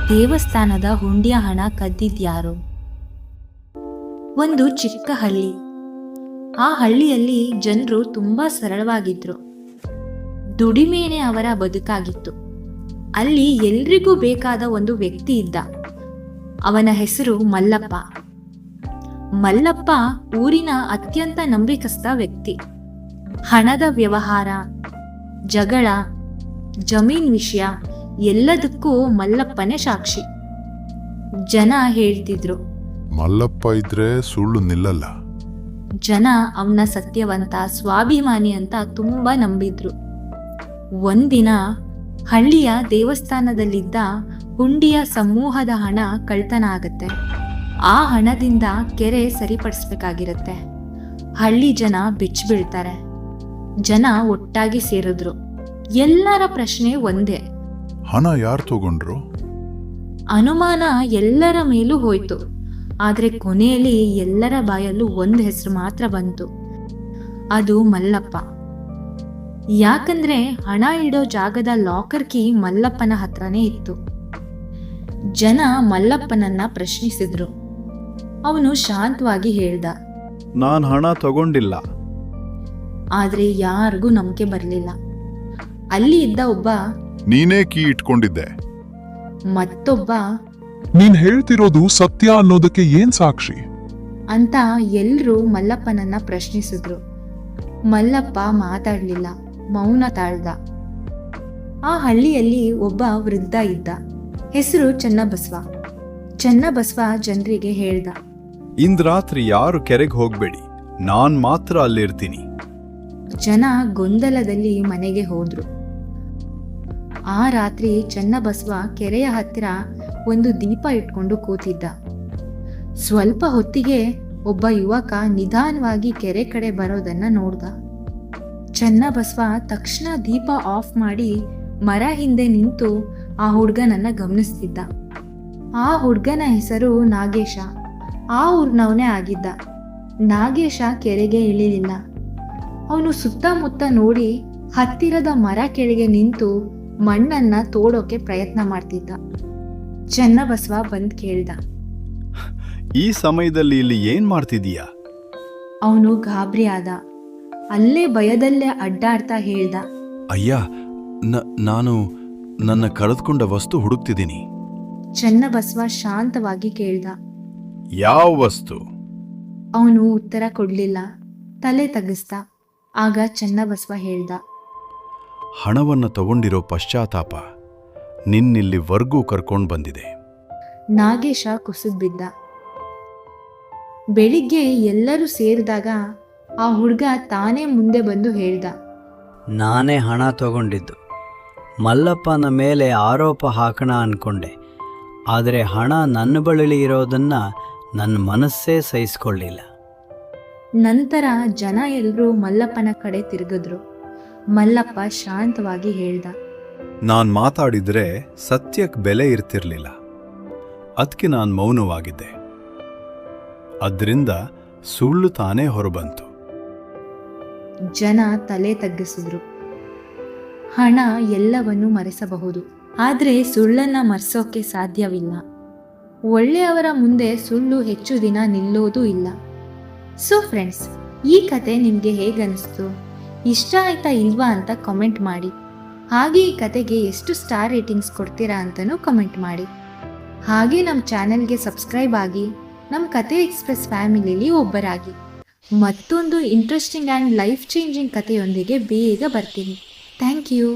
ದೇವಸ್ಥಾನದ ಹುಂಡಿಯ ಹಣ ಕದ್ದಿದ್ಯಾರು? ಒಂದು ಚಿಕ್ಕ ಹಳ್ಳಿ. ಆ ಹಳ್ಳಿಯಲ್ಲಿ ಜನರು ತುಂಬಾ ಸರಳವಾಗಿದ್ರು. ದುಡಿಮೆನೇ ಅವರ ಬದುಕಾಗಿತ್ತು. ಅಲ್ಲಿ ಎಲ್ರಿಗೂ ಬೇಕಾದ ಒಂದು ವ್ಯಕ್ತಿ ಇದ್ದ. ಅವನ ಹೆಸರು ಮಲ್ಲಪ್ಪ. ಮಲ್ಲಪ್ಪ ಊರಿನ ಅತ್ಯಂತ ನಂಬಿಕಸ್ಥ ವ್ಯಕ್ತಿ. ಹಣದ ವ್ಯವಹಾರ, ಜಗಳ, ಜಮೀನ್ ವಿಷಯ ಎಲ್ಲದಕ್ಕೂ ಮಲ್ಲಪ್ಪನೇ ಸಾಕ್ಷಿ. ಜನ ಹೇಳ್ತಿದ್ರು, ಮಲ್ಲಪ್ಪ ಇದ್ರೆ ಸುಳ್ಳು ನಿಲ್ಲಲ್ಲ. ಜನ ಅವನ ಸತ್ಯವಂತ, ಸ್ವಾಭಿಮಾನಿ ಅಂತ ತುಂಬಾ ನಂಬಿದ್ರು. ಒಂದಿನ ಹಳ್ಳಿಯ ದೇವಸ್ಥಾನದಲ್ಲಿದ್ದ ಹುಂಡಿಯ ಸಮೂಹದ ಹಣ ಕಳ್ತನ ಆಗತ್ತೆ. ಆ ಹಣದಿಂದ ಕೆರೆ ಸರಿಪಡಿಸ್ಬೇಕಾಗಿರತ್ತೆ. ಹಳ್ಳಿ ಜನ ಬೆಚ್ಚಿಬೀಳ್ತಾರೆ. ಜನ ಒಟ್ಟಾಗಿ ಸೇರಿದ್ರು. ಎಲ್ಲರ ಪ್ರಶ್ನೆ ಒಂದೇ, ಹಣ ಯಾರು ತಗೊಂಡ್ರು? ಅನುಮಾನ ಎಲ್ಲರ ಮೇಲೂ ಹೋಯ್ತು. ಆದ್ರೆ ಕೊನೆಯಲ್ಲಿ ಎಲ್ಲರ ಬಾಯಲ್ಲೂ ಒಂದು ಹೆಸರು ಮಾತ್ರ ಬಂತು, ಅದು ಮಲ್ಲಪ್ಪ. ಯಾಕಂದ್ರೆ ಹಣ ಇಡೋ ಜಾಗದ ಲಾಕರ್ ಕೀ ಮಲ್ಲಪ್ಪನ ಹತ್ರನೇ ಇತ್ತು. ಜನ ಮಲ್ಲಪ್ಪನನ್ನ ಪ್ರಶ್ನಿಸಿದ್ರು. ಅವನು ಶಾಂತವಾಗಿ ಹೇಳ್ದ, ನಾನ್ ಹಣ ತಗೊಂಡಿಲ್ಲ. ಆದ್ರೆ ಯಾರಿಗೂ ನಂಬಿಕೆ ಬರಲಿಲ್ಲ. ಅಲ್ಲಿ ಇದ್ದ ಒಬ್ಬ, ನೀನೇ ಕೀ ಇಟ್ಕೊಂಡಿದ್ದೆ. ಮತ್ತೊಬ್ಬ, ನೀನ್ ಹೇಳ್ತಿರೋದು ಸತ್ಯ ಅನ್ನೋದಕ್ಕೆ ಏನ್ ಸಾಕ್ಷಿ ಅಂತ ಎಲ್ರೂ ಮಲ್ಲಪ್ಪನನ್ನ ಪ್ರಶ್ನಿಸಿದ್ರು. ಮಲ್ಲಪ್ಪ ಮಾತಾಡ್ಲಿಲ್ಲ, ಮೌನ ತಾಳ್ದ. ಆ ಹಳ್ಳಿಯಲ್ಲಿ ಒಬ್ಬ ವೃದ್ಧ ಇದ್ದ. ಹೆಸರು ಚನ್ನಬಸವ. ಚನ್ನಬಸವ ಜನರಿಗೆ ಹೇಳ್ದ, ಇಂದ್ ರಾತ್ರಿ ಯಾರು ಕೆರೆಗೆ ಹೋಗ್ಬೇಡಿ, ನಾನ್ ಮಾತ್ರ ಅಲ್ಲಿರ್ತೀನಿ. ಜನ ಗೊಂದಲದಲ್ಲಿ ಮನೆಗೆ ಹೋದ್ರು. ಆ ರಾತ್ರಿ ಚನ್ನಬಸವ ಕೆರೆಯ ಹತ್ತಿರ ಒಂದು ದೀಪ ಇಟ್ಕೊಂಡು ಕೂತಿದ್ದ. ಸ್ವಲ್ಪ ಹೊತ್ತಿಗೆ ಒಬ್ಬ ಯುವಕ ನಿಧಾನವಾಗಿ ಕೆರೆ ಕಡೆ ಬರೋದನ್ನ ನೋಡ್ದ. ಚನ್ನಬಸವ ತಕ್ಷಣ ದೀಪ ಆಫ್ ಮಾಡಿ ಮರ ಹಿಂದೆ ನಿಂತು ಆ ಹುಡ್ಗನನ್ನ ಗಮನಿಸ್ತಿದ್ದ. ಆ ಹುಡ್ಗನ ಹೆಸರು ನಾಗೇಶ. ಆ ಊರ್ನವನೇ ಆಗಿದ್ದ. ನಾಗೇಶ ಕೆರೆಗೆ ಇಳಿಲಿಲ್ಲ. ಅವನು ಸುತ್ತಮುತ್ತ ನೋಡಿ ಹತ್ತಿರದ ಮರ ಕೆಳಗೆ ನಿಂತು ಮಣ್ಣನ್ನ ತೋಡೋಕೆ ಪ್ರಯತ್ನ ಮಾಡ್ತಿದ್ದ. ಚನ್ನಬಸವ ಬಂದ್ ಕೇಳ್ದ, ಈ ಸಮಯದಲ್ಲಿ ಇಲ್ಲಿ ಏನ್ ಮಾಡ್ತಿದೀಯಾ? ಅವನು ಗಾಬರಿ ಆದ. ಅಲ್ಲೇ ಭಯದಲ್ಲೇ ಅಡ್ಡಾಡ್ತಾ ಹೇಳ್ದ, ಅಯ್ಯ, ನಾನು ನನ್ನ ಕಳೆದುಕೊಂಡ ವಸ್ತು ಹುಡುಕ್ತಿದ್ದೀನಿ. ಚನ್ನಬಸವ ಶಾಂತವಾಗಿ ಕೇಳ್ದ. ಯಾವ ವಸ್ತು? ಅವನು ಉತ್ತರ ಕೊಡ್ಲಿಲ್ಲ, ತಲೆ ತಗ್ಗಿಸ್ದ. ಆಗ ಚನ್ನಬಸವ ಹೇಳ್ದ, ಹಣವನ್ನ ತಗೊಂಡಿರೋ ಪಶ್ಚಾತ್ತಾಪ ನಿನ್ನಿಲ್ಲಿವರೆಗೂ ಕರ್ಕೊಂಡು ಬಂದಿದೆ. ನಾಗೇಶ ಕುಸಿದ್ ಬಿದ್ದ. ಬೆಳಿಗ್ಗೆ ಎಲ್ಲರೂ ಸೇರಿದಾಗ ಆ ಹುಡುಗ ತಾನೇ ಮುಂದೆ ಬಂದು ಹೇಳ್ದ, ನಾನೇ ಹಣ ತಗೊಂಡಿದ್ದು. ಮಲ್ಲಪ್ಪನ ಮೇಲೆ ಆರೋಪ ಹಾಕೋಣ ಅನ್ಕೊಂಡೆ. ಆದರೆ ಹಣ ನನ್ನ ಬಳಿ ಇರೋದನ್ನ ನನ್ನ ಮನಸ್ಸೇ ಸಹಿಸ್ಕೊಳ್ಳಿಲ್ಲ. ನಂತರ ಜನ ಎಲ್ಲರೂ ಮಲ್ಲಪ್ಪನ ಕಡೆ ತಿರುಗಿದ್ರು. ಮಲ್ಲಪ್ಪ ಶಾಂತವಾಗಿ ಹೇಳ್ದ, ನಾನ್ ಮಾತಾಡಿದ್ರೆ ಸತ್ಯಕ್ಕೆ ಬೆಲೆ ಇರ್ತಿರ್ಲಿಲ್ಲ. ಅದಕ್ಕೆ ನಾನು ಮೌನವಾಗಿದ್ದೆ. ಅದರಿಂದ ಸುಳ್ಳು ತಾನೇ ಹೊರಬಂತು. ಜನ ತಲೆ ತಗ್ಗಿಸಿದ್ರು. ಹಣ ಎಲ್ಲವನ್ನೂ ಮರೆಸಬಹುದು, ಆದ್ರೆ ಸುಳ್ಳನ್ನ ಮರೆಸೋಕೆ ಸಾಧ್ಯವಿಲ್ಲ. ಒಳ್ಳೆಯವರ ಮುಂದೆ ಸುಳ್ಳು ಹೆಚ್ಚು ದಿನ ನಿಲ್ಲೋದು ಇಲ್ಲ. ಸೊ ಫ್ರೆಂಡ್ಸ್, ಈ ಕತೆ ನಿಮಗೆ ಹೇಗನ್ನಿಸ್ತು? ಇಷ್ಟ ಆಯ್ತಾ ಇಲ್ವಾ ಅಂತ ಕಮೆಂಟ್ ಮಾಡಿ. ಹಾಗೆ ಈ ಕತೆಗೆ ಎಷ್ಟು ಸ್ಟಾರ್ ರೇಟಿಂಗ್ಸ್ ಕೊಡ್ತೀರಾ ಅಂತಲೂ ಕಮೆಂಟ್ ಮಾಡಿ. ಹಾಗೆ ನಮ್ಮ ಚಾನೆಲ್ಗೆ ಸಬ್ಸ್ಕ್ರೈಬ್ ಆಗಿ ನಮ್ಮ ಕತೆ ಎಕ್ಸ್ಪ್ರೆಸ್ ಫ್ಯಾಮಿಲಿಲಿ ಒಬ್ಬರಾಗಿ. ಮತ್ತೊಂದು ಇಂಟ್ರೆಸ್ಟಿಂಗ್ ಆ್ಯಂಡ್ ಲೈಫ್ ಚೇಂಜಿಂಗ್ ಕಥೆಯೊಂದಿಗೆ ಬೇಗ ಬರ್ತೀನಿ. Thank you.